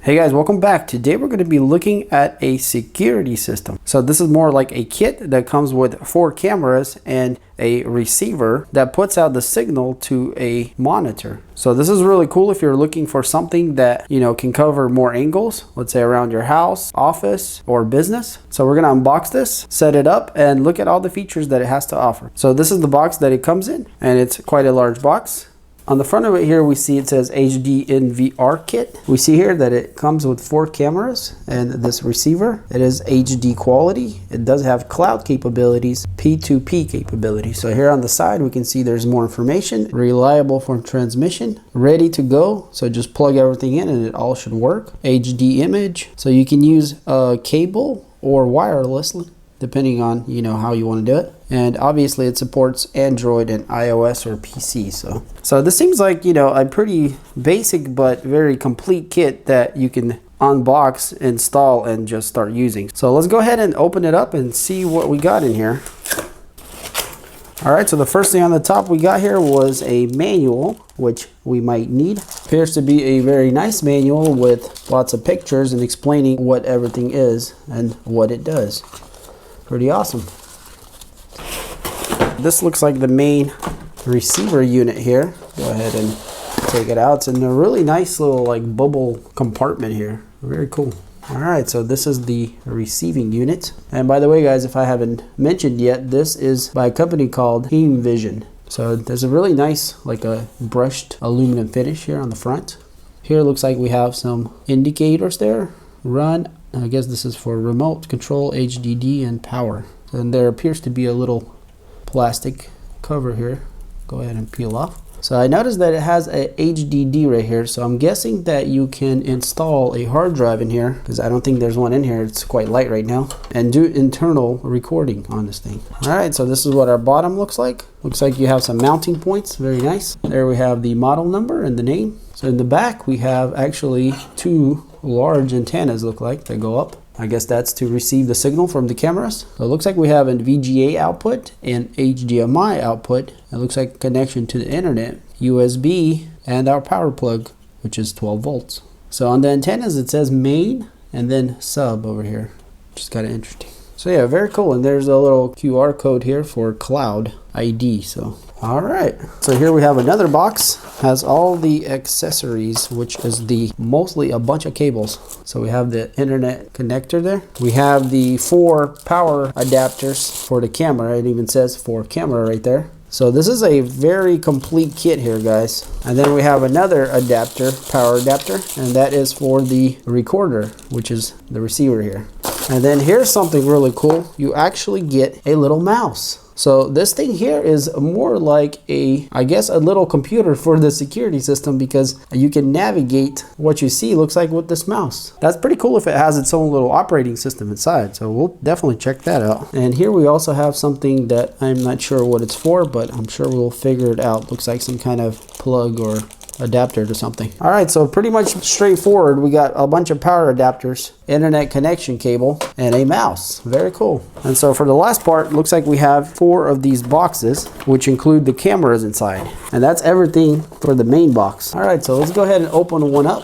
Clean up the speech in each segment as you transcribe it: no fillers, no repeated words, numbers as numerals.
Hey guys, welcome back. Today we're going to be looking at a security system. So this is more like a kit that comes with 4 cameras and a receiver that puts out the signal to a monitor. So this is really cool if you're looking for something that, can cover more angles, let's say around your house, office, or business. So we're going to unbox this, set it up, and look at all the features that it has to offer. So this is the box that it comes in, and it's quite a large box. On the front of it here, we see it says HD NVR kit. We see here that it comes with 4 cameras and this receiver. It is HD quality. It does have cloud capabilities, P2P capability. So here on the side, we can see there's more information, reliable for transmission, ready to go. So just plug everything in and it all should work. HD image. So you can use a cable or wirelessly, depending on how you want to do it. And obviously it supports Android and iOS or PC. So this seems like a pretty basic but very complete kit that you can unbox, install, and just start using. So let's go ahead and open it up and see what we got in here. All right, so the first thing on the top we got here was a manual, which we might need. Appears to be a very nice manual with lots of pictures and explaining what everything is and what it does. Pretty awesome. This looks like the main receiver unit here. Go ahead and take it out. It's in a really nice little bubble compartment here. Very cool. All right, so this is the receiving unit. And by the way, guys, if I haven't mentioned yet, this is by a company called HeimVision. So there's a really nice, a brushed aluminum finish here on the front. Here it looks like we have some indicators there. Run. I guess this is for remote control, HDD, and power. And there appears to be a little plastic cover here. Go ahead and peel off. So I noticed that it has a HDD right here. So I'm guessing that you can install a hard drive in here, because I don't think there's one in here. It's quite light right now. And do internal recording on this thing. All right, so this is what our bottom looks like. Looks like you have some mounting points. Very nice. There we have the model number and the name. So in the back, we have actually 2 large antennas look like that go up. I guess that's to receive the signal from the cameras. So it looks like we have a VGA output and HDMI output. It looks like a connection to the internet, USB, and our power plug, which is 12 volts. So on the antennas, it says main and then sub over here, which is kind of interesting. So yeah, very cool. And there's a little QR code here for cloud ID. So all right, so here we have another box, has all the accessories, which is mostly a bunch of cables. So we have the internet connector there. We have the 4 power adapters for the camera. It even says for camera right there. So this is a very complete kit here, guys. And then we have another adapter, power adapter, and that is for the recorder, which is the receiver here. And then here's something really cool. You actually get a little mouse. So this thing here is more like I guess a little computer for the security system, because you can navigate what you see, looks like, with this mouse. That's pretty cool if it has its own little operating system inside. So we'll definitely check that out. And here we also have something that I'm not sure what it's for, but I'm sure we'll figure it out. Looks like some kind of plug or adapter to something. All right, so pretty much straightforward. We got a bunch of power adapters, internet connection cable, and a mouse. Very cool. And so for the last part, looks like we have 4 of these boxes, which include the cameras inside. And that's everything for the main box. All right, so let's go ahead and open one up.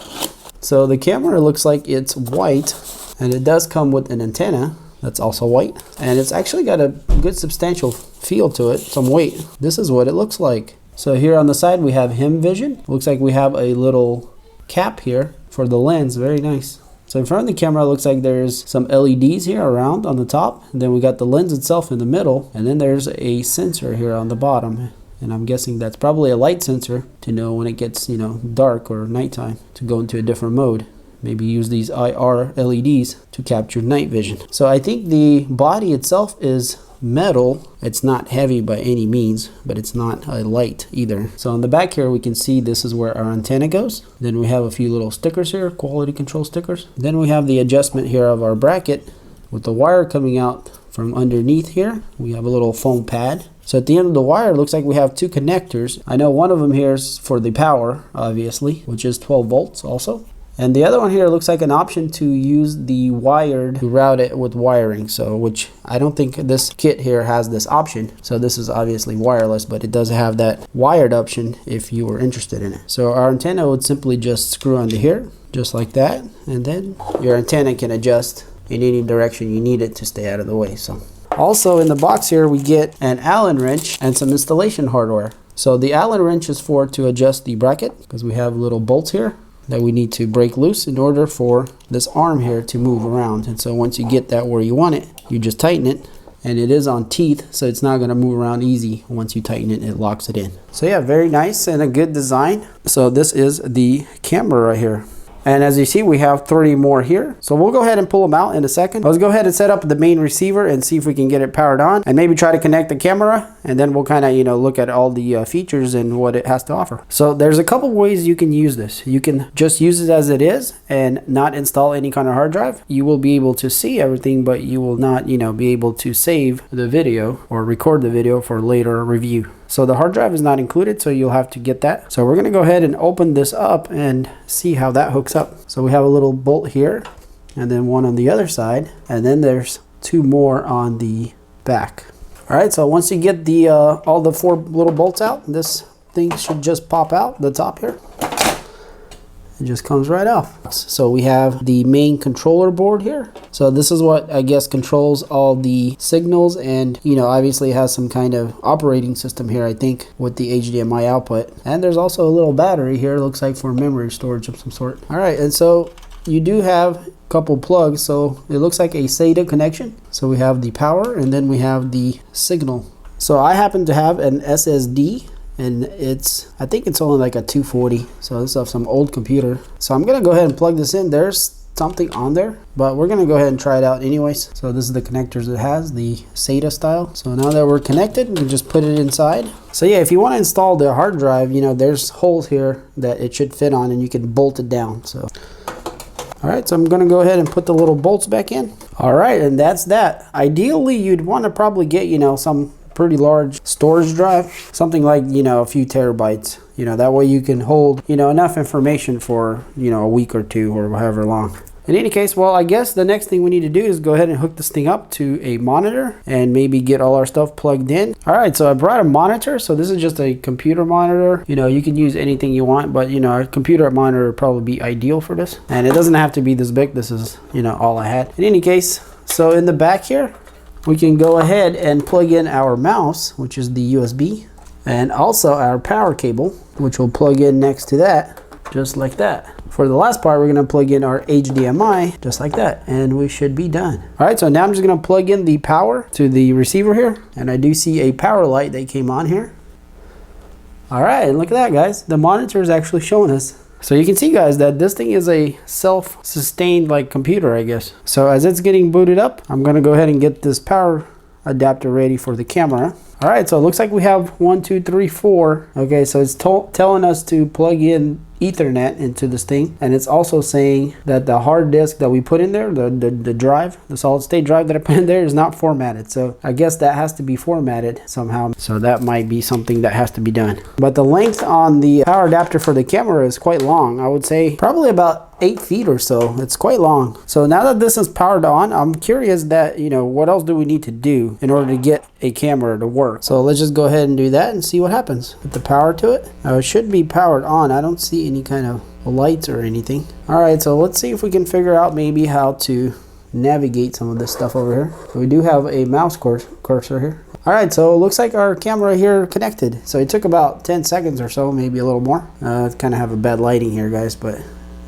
So the camera looks like it's white, and it does come with an antenna that's also white. And it's actually got a good substantial feel to it, some weight. This is what it looks like. So here on the side, we have HeimVision. Looks like we have a little cap here for the lens. Very nice. So in front of the camera, it looks like there's some LEDs here around on the top. And then we got the lens itself in the middle. And then there's a sensor here on the bottom. And I'm guessing that's probably a light sensor to know when it gets, dark or nighttime, to go into a different mode. Maybe use these IR LEDs to capture night vision. So I think the body itself is metal. It's not heavy by any means, but it's not light either. So on the back here, we can see this is where our antenna goes. Then we have a few little stickers here, quality control stickers. Then we have the adjustment here of our bracket with the wire coming out from underneath here. We have a little foam pad. So at the end of the wire, it looks like we have 2 connectors. I know one of them here is for the power, obviously, which is 12 volts also. And the other one here looks like an option to use the wired to route it with wiring. So, which I don't think this kit here has this option. So this is obviously wireless, but it does have that wired option if you were interested in it. So our antenna would simply just screw onto here, just like that. And then your antenna can adjust in any direction you need it to stay out of the way. So also in the box here, we get an Allen wrench and some installation hardware. So the Allen wrench is to adjust the bracket, because we have little bolts here that we need to break loose in order for this arm here to move around. And so once you get that where you want it, you just tighten it, and it is on teeth, so it's not going to move around easy. Once you tighten it, it locks it in. So yeah, very nice and a good design. So this is the camera right here. And as you see, we have 3 more here. So we'll go ahead and pull them out in a second. Let's go ahead and set up the main receiver and see if we can get it powered on, and maybe try to connect the camera, and then we'll kind of, look at all the features and what it has to offer. So there's a couple ways you can use this. You can just use it as it is and not install any kind of hard drive. You will be able to see everything, but you will not, be able to save the video or record the video for later review. So the hard drive is not included, so you'll have to get that. So we're going to go ahead and open this up and see how that hooks up. So we have a little bolt here, and then one on the other side, and then there's 2 more on the back. All right, so once you get the all the 4 little bolts out, this thing should just pop out the top here. It just comes right off. So we have the main controller board here. So this is what I guess controls all the signals, and obviously it has some kind of operating system here, I think, with the HDMI output. And there's also a little battery here, looks like, for memory storage of some sort. All right, and so you do have a couple plugs. So it looks like a SATA connection. So we have the power, and then we have the signal. So I happen to have an SSD, and I think it's only like a 240. So this is some old computer. So I'm gonna go ahead and plug this in. There's something on there, but we're gonna go ahead and try it out anyways. So this is the connectors it has, the SATA style. So now that we're connected, we can just put it inside. So yeah, if you want to install the hard drive, there's holes here that it should fit on, and you can bolt it down. So all right, so I'm gonna go ahead and put the little bolts back in. All right, and that's that. Ideally, you'd want to probably get some pretty large storage drive, something like a few terabytes. That way you can hold enough information for a week or 2 or however long. In any case, well, I guess the next thing we need to do is go ahead and hook this thing up to a monitor and maybe get all our stuff plugged in. All right, so I brought a monitor. So this is just a computer monitor. You can use anything you want, but a computer monitor would probably be ideal for this. And it doesn't have to be this big. This is all I had. In any case, so in the back here, we can go ahead and plug in our mouse, which is the USB, and also our power cable, which will plug in next to that, just like that. For the last part, we're going to plug in our HDMI, just like that, and we should be done. All right, so now I'm just going to plug in the power to the receiver here, and I do see a power light that came on here. All right, and look at that, guys. The monitor is actually showing us. So you can see, guys, that this thing is a self-sustained computer, I guess. So as it's getting booted up, I'm going to go ahead and get this power adapter ready for the camera. All right, so it looks like we have 1, 2, 3, 4. Okay, so it's telling us to plug in Ethernet into this thing, and it's also saying that the hard disk that we put in there, the drive, the solid state drive that I put in there, is not formatted. So I guess that has to be formatted somehow. So that might be something that has to be done. But the length on the power adapter for the camera is quite long. I would say probably about 8 feet or so. It's quite long. So now that this is powered on, I'm curious that what else do we need to do in order to get a camera to work. So let's just go ahead and do that and see what happens. Put the power to it. Now it should be powered on. I don't see any kind of lights or anything. All right, so let's see if we can figure out maybe how to navigate some of this stuff over here. So we do have a mouse cursor here. All right, so it looks like our camera here connected. So it took about 10 seconds or so, maybe a little more. Kind of have a bad lighting here, guys, but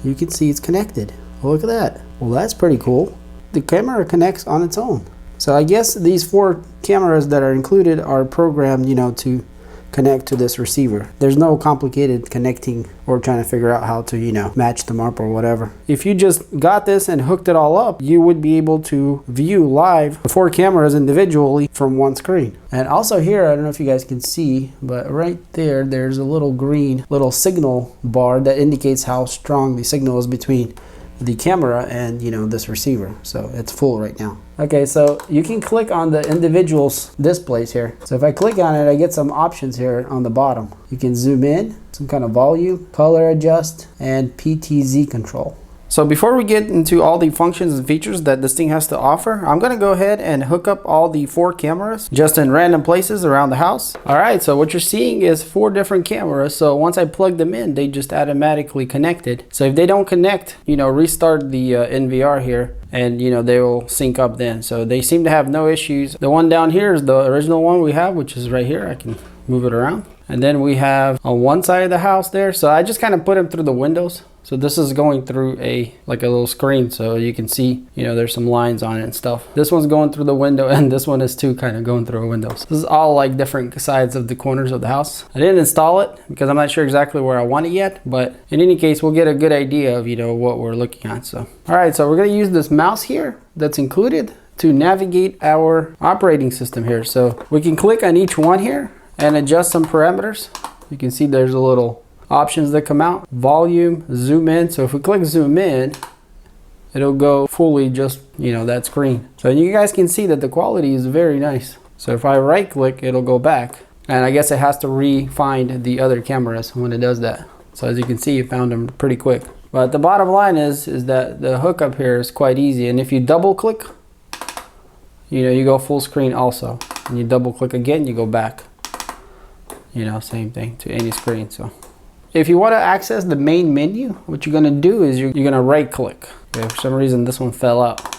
you can see it's connected. Oh, look at that. Well, that's pretty cool. The camera connects on its own. So I guess these 4 cameras that are included are programmed, to connect to this receiver. There's no complicated connecting or trying to figure out how to, match them up or whatever. If you just got this and hooked it all up, you would be able to view live the 4 cameras individually from one screen. And also here, I don't know if you guys can see, but right there, there's a little green signal bar that indicates how strong the signal is between the camera and, you know, this receiver. So it's full right now. Okay, so you can click on the individual displays here. So if I click on it, I get some options here on the bottom. You can zoom in, some kind of volume, color adjust, and PTZ control. So before we get into all the functions and features that this thing has to offer, I'm going to go ahead and hook up all the 4 cameras just in random places around the house. All right, so what you're seeing is 4 different cameras. So once I plug them in, they just automatically connected. So if they don't connect, you know, restart the NVR here, and you know, they will sync up then. So they seem to have no issues. The one down here is the original one we have, which is right here. I can move it around. And then we have on one side of the house there. So I just kind of put them through the windows. So this is going through like a little screen, so you can see, you know, there's some lines on it and stuff. This one's going through the window, and this one is too, kind of going through a window. So this is all like different sides of the corners of the house. I didn't install it because I'm not sure exactly where I want it yet, but in any case, we'll get a good idea of, you know, what we're looking at. So, all right, so we're gonna use this mouse here that's included to navigate our operating system here. So we can click on each one here and adjust some parameters. You can see there's a little options that come out, volume, zoom in. So if we click zoom in, it'll go fully just, you know, that screen. So you guys can see that the quality is very nice. So if I right click, it'll go back, and I guess it has to re-find the other cameras when it does that. So as you can see, it found them pretty quick. But the bottom line is that the hookup here is quite easy, and if you double click, you know, you go full screen also, and you double click again, you go back, you know, same thing to any screen. So if you want to access the main menu, what you're going to do is you're going to right click. Okay, for some reason this one fell out.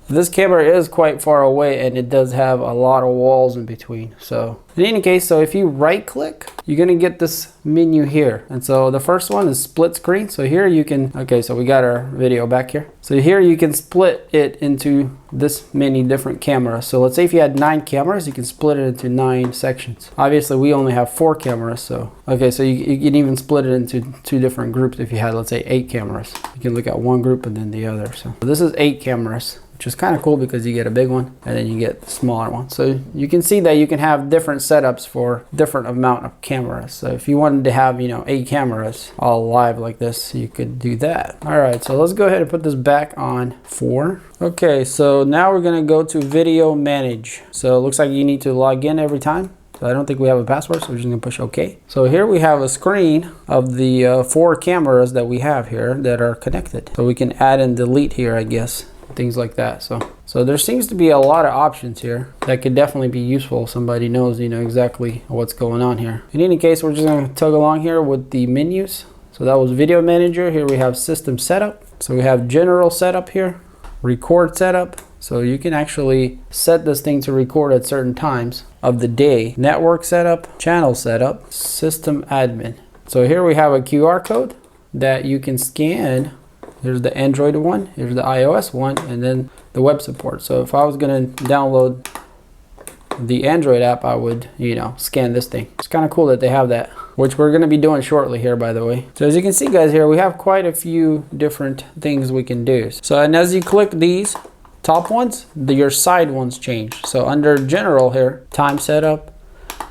This camera is quite far away, and it does have a lot of walls in between. So in any case, so if you right click, you're going to get this menu here. And so the first one is split screen. So here you can, okay, so we got our video back here. So here you can split it into this many different cameras. So let's say if you had 9 cameras, you can split it into 9 sections. Obviously we only have 4 cameras. So, okay, so you can even split it into 2 different groups. If you had, let's say 8 cameras, you can look at one group and then the other. So this is 8 cameras, which is kind of cool because you get a big one and then you get the smaller one. So you can see that you can have different setups for different amount of cameras. So if you wanted to have, you know, 8 cameras all live like this, you could do that. All right, so let's go ahead and put this back on 4. Okay, so now we're gonna go to video manage. So it looks like you need to log in every time. So I don't think we have a password, so we're just gonna push OK. So here we have a screen of the 4 cameras that we have here that are connected. So we can add and delete here, I guess, things like that. So there seems to be a lot of options here that could definitely be useful if somebody knows, you know, exactly what's going on here. In any case, we're just gonna tug along here with the menus. So that was video manager. Here we have system setup. So we have general setup here, record setup. So you can actually set this thing to record at certain times of the day. Network setup, channel setup, system admin. So here we have a QR code that you can scan. There's the Android one, here's the iOS one, and then the web support. So if I was gonna download the Android app, I would, you know, scan this thing. It's kind of cool that they have that, which we're gonna be doing shortly here, by the way. So as you can see, guys, here we have quite a few different things we can do. So, and as you click these top ones, your side ones change. So under general here, time setup,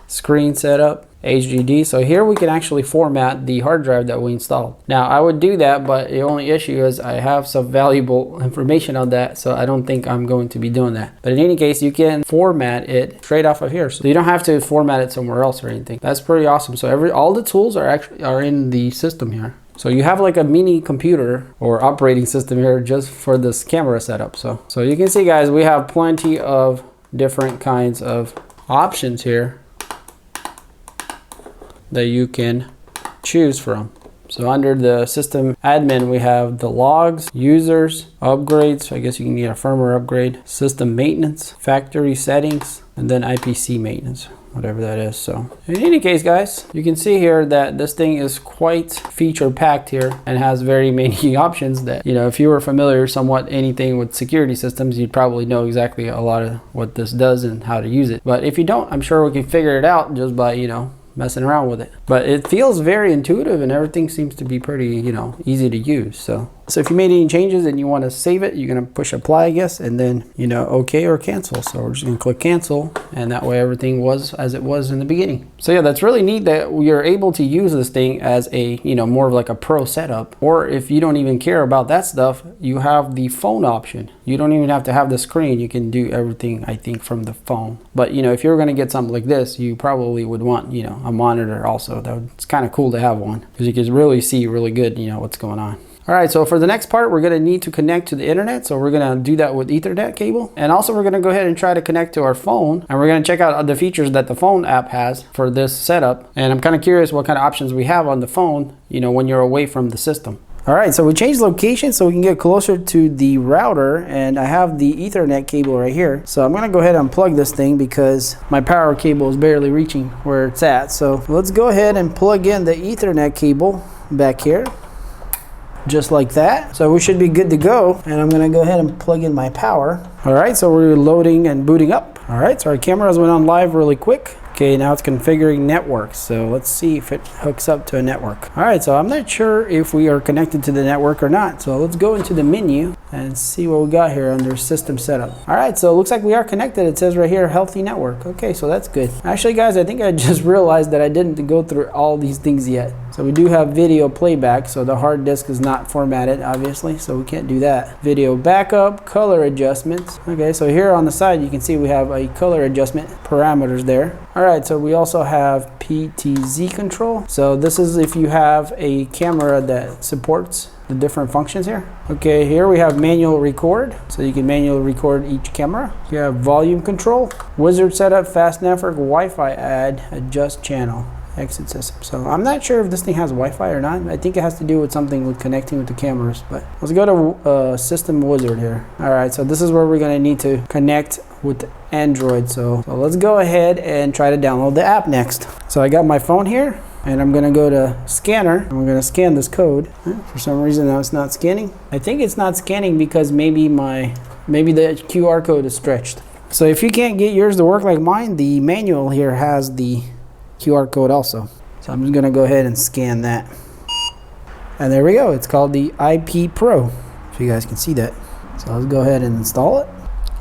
screen setup, HDD. So here we can actually format the hard drive that we installed. Now I would do that, but the only issue is I have some valuable information on that, so I don't think I'm going to be doing that. But in any case, you can format it straight off of here, so you don't have to format it somewhere else or anything. That's pretty awesome. So all the tools are in the system here. So you have like a mini computer or operating system here just for this camera setup. So you can see, guys, we have plenty of different kinds of options here that you can choose from. So under the system admin, we have the logs, users, upgrades. I guess you can get a firmware upgrade, system maintenance, factory settings, and then IPC maintenance, whatever that is. So in any case, guys, you can see here that this thing is quite feature packed here and has very many options that, you know, if you were familiar somewhat anything with security systems, you'd probably know exactly a lot of what this does and how to use it. But if you don't, I'm sure we can figure it out just by, you know, messing around with it. But it feels very intuitive and everything seems to be pretty, you know, easy to use. So So if you made any changes and you want to save it, you're going to push apply, I guess, and then, you know, OK or cancel. So we're just going to click cancel, and that way everything was as it was in the beginning. So yeah, that's really neat that we are able to use this thing as a, you know, more of like a pro setup. Or if you don't even care about that stuff, you have the phone option. You don't even have to have the screen. You can do everything, I think, from the phone. But, you know, if you're going to get something like this, you probably would want, you know, a monitor also. It's kind of cool to have one because you can really see really good, you know, what's going on. All right, so for the next part, we're going to need to connect to the internet. So we're going to do that with Ethernet cable. And also we're going to go ahead and try to connect to our phone. And we're going to check out the features that the phone app has for this setup. And I'm kind of curious what kind of options we have on the phone, you know, when you're away from the system. All right, so we changed location so we can get closer to the router, and I have the Ethernet cable right here. So I'm gonna go ahead and unplug this thing because my power cable is barely reaching where it's at. So let's go ahead and plug in the Ethernet cable back here. Just like that. So we should be good to go. And I'm gonna go ahead and plug in my power. All right, so we're loading and booting up. All right, so our cameras went on live really quick. Okay, now it's configuring networks. So let's see if it hooks up to a network. All right, so I'm not sure if we are connected to the network or not. So let's go into the menu and see what we got here under system setup. All right, so it looks like we are connected. It says right here, healthy network. Okay, so that's good. Actually, guys, I think I just realized that I didn't go through all these things yet. So we do have video playback, so the hard disk is not formatted, obviously, so we can't do that. Video backup, color adjustments. Okay, so here on the side, you can see we have a color adjustment parameters there. All right, so we also have PTZ control. So this is if you have a camera that supports the different functions here. Okay, here we have manual record. So you can manually record each camera. You have volume control, wizard setup, fast network, Wi-Fi add, adjust channel, exit system. So I'm not sure if this thing has Wi-Fi or not. I think it has to do with something with connecting with the cameras, but let's go to system wizard here. All right, so this is where we're gonna need to connect with Android. So let's go ahead and try to download the app next. So I got my phone here and I'm gonna go to scanner and we're gonna scan this code. For some reason now it's not scanning. I think it's not scanning because maybe the QR code is stretched. So if you can't get yours to work like mine, the manual here has the QR code also. So I'm just gonna go ahead and scan that. And there we go, it's called the IP Pro, if you guys can see that. So let's go ahead and install it.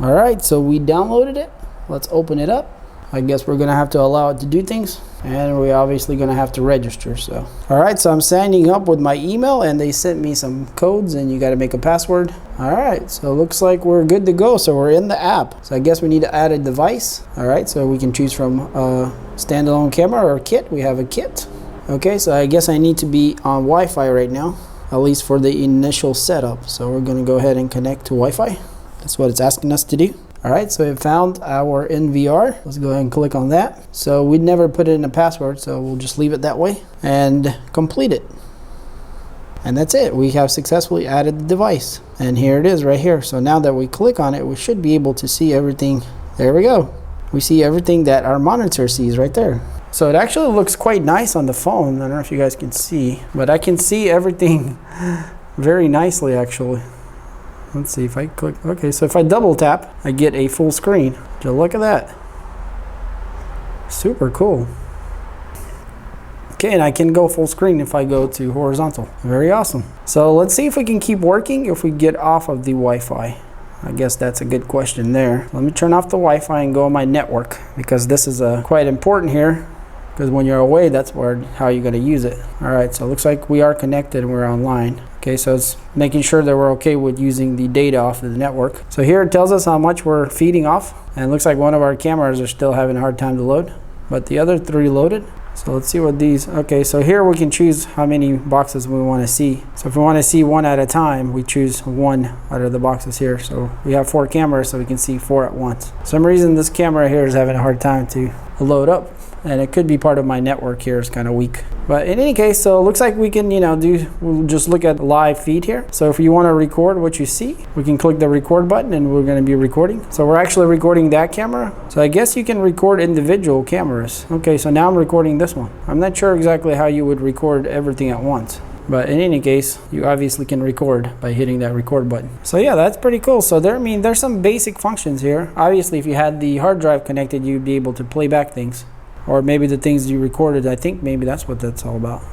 All right, so we downloaded it. Let's open it up. I guess we're gonna have to allow it to do things, and we're obviously gonna have to register. So all right, so I'm signing up with my email and they sent me some codes and you got to make a password. All right, so it looks like we're good to go. So we're in the app. So I guess we need to add a device. All right, so we can choose from a standalone camera or kit. We have a kit. Okay, so I guess I need to be on Wi-Fi right now, at least for the initial setup. So we're gonna go ahead and connect to Wi-Fi. That's what it's asking us to do. All right, so it found our NVR. Let's go ahead and click on that. So we'd never put it in a password, so we'll just leave it that way and complete it. And that's it. We have successfully added the device. And here it is right here. So now that we click on it, we should be able to see everything. There we go. We see everything that our monitor sees right there. So it actually looks quite nice on the phone. I don't know if you guys can see, but I can see everything very nicely actually. Let's see if I click. Okay, so if I double tap, I get a full screen. Just look at that. Super cool. Okay, and I can go full screen if I go to horizontal. Very awesome. So let's see if we can keep working if we get off of the Wi-Fi. I guess that's a good question there. Let me turn off the Wi-Fi and go on my network because this is quite important here. Because when you're away, that's how you're going to use it. All right, so it looks like we are connected and we're online. Okay, so it's making sure that we're okay with using the data off of the network. So here it tells us how much we're feeding off. And it looks like one of our cameras are still having a hard time to load, but the other 3 loaded. So let's see what these, okay, so here we can choose how many boxes we want to see. So if we want to see 1 at a time, we choose 1 out of the boxes here. So we have 4 cameras, so we can see 4 at once. For some reason, this camera here is having a hard time to load up. And it could be part of my network here is kind of weak. But in any case, so it looks like we can, we'll just look at live feed here. So if you want to record what you see, we can click the record button and we're going to be recording. So we're actually recording that camera. So I guess you can record individual cameras. Okay, so now I'm recording this one. I'm not sure exactly how you would record everything at once. But in any case, you obviously can record by hitting that record button. So yeah, that's pretty cool. So there's some basic functions here. Obviously, if you had the hard drive connected, you'd be able to play back things. Or maybe the things you recorded. I think maybe that's what that's all about.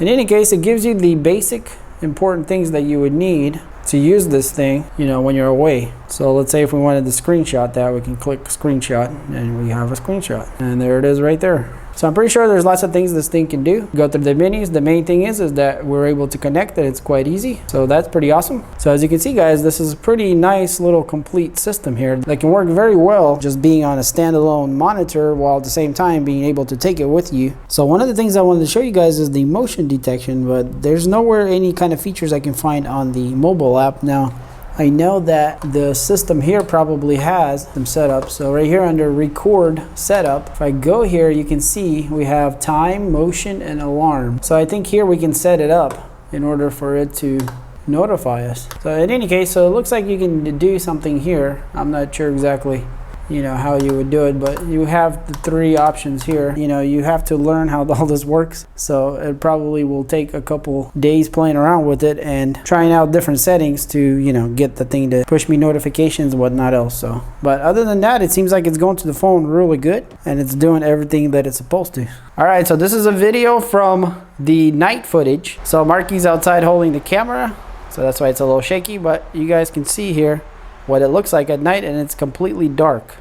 In any case, it gives you the basic important things that you would need to use this thing, you know, when you're away. So let's say if we wanted to screenshot that, we can click screenshot and we have a screenshot, and there it is right there. So I'm pretty sure there's lots of things this thing can do. Go through the menus. The main thing is that we're able to connect it. It's quite easy. So that's pretty awesome. So as you can see, guys, this is a pretty nice little complete system here that can work very well just being on a standalone monitor while at the same time being able to take it with you. So one of the things I wanted to show you guys is the motion detection, but there's nowhere any kind of features I can find on the mobile app. Now, I know that the system here probably has them set up. So right here under record setup, if I go here, you can see we have time, motion, and alarm. So I think here we can set it up in order for it to notify us. So in any case, so it looks like you can do something here. I'm not sure exactly, you know, how you would do it, but you have the 3 options here. You know, you have to learn how all this works, so it probably will take a couple days playing around with it and trying out different settings to, you know, get the thing to push me notifications and whatnot else. So, but other than that, it seems like it's going to the phone really good and it's doing everything that it's supposed to. All right, so this is a video from the night footage. So Marky's outside holding the camera, so that's why it's a little shaky, but you guys can see here what it looks like at night, and it's completely dark.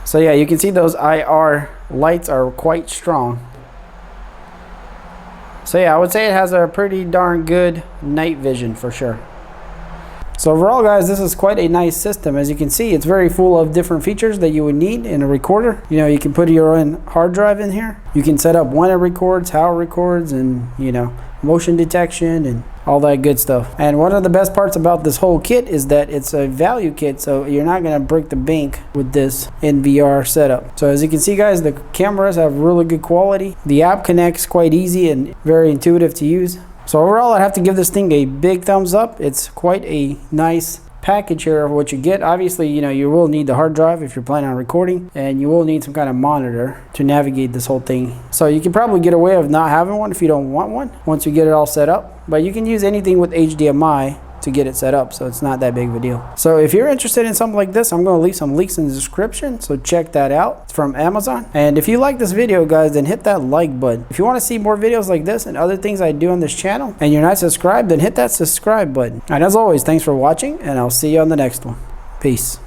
So yeah, you can see those IR lights are quite strong. So yeah, I would say it has a pretty darn good night vision for sure. So overall, guys, this is quite a nice system. As you can see, it's very full of different features that you would need in a recorder. You know, you can put your own hard drive in here. You can set up when it records, how it records, and, you know, motion detection and all that good stuff. And one of the best parts about this whole kit is that it's a value kit, so you're not going to break the bank with this in VR setup. So as you can see, guys, the cameras have really good quality. The app connects quite easy and very intuitive to use. So overall, I have to give this thing a big thumbs up. It's quite a nice package here of what you get. Obviously, you know, you will need the hard drive if you're planning on recording, and you will need some kind of monitor to navigate this whole thing. So you can probably get away with not having one if you don't want one once you get it all set up, but you can use anything with HDMI to get it set up, so it's not that big of a deal. So if you're interested in something like this, I'm going to leave some links in the description, so check that out. It's from Amazon. And if you like this video, guys, then hit that like button. If you want to see more videos like this and other things I do on this channel and you're not subscribed, then hit that subscribe button. And as always, thanks for watching, and I'll see you on the next one. Peace.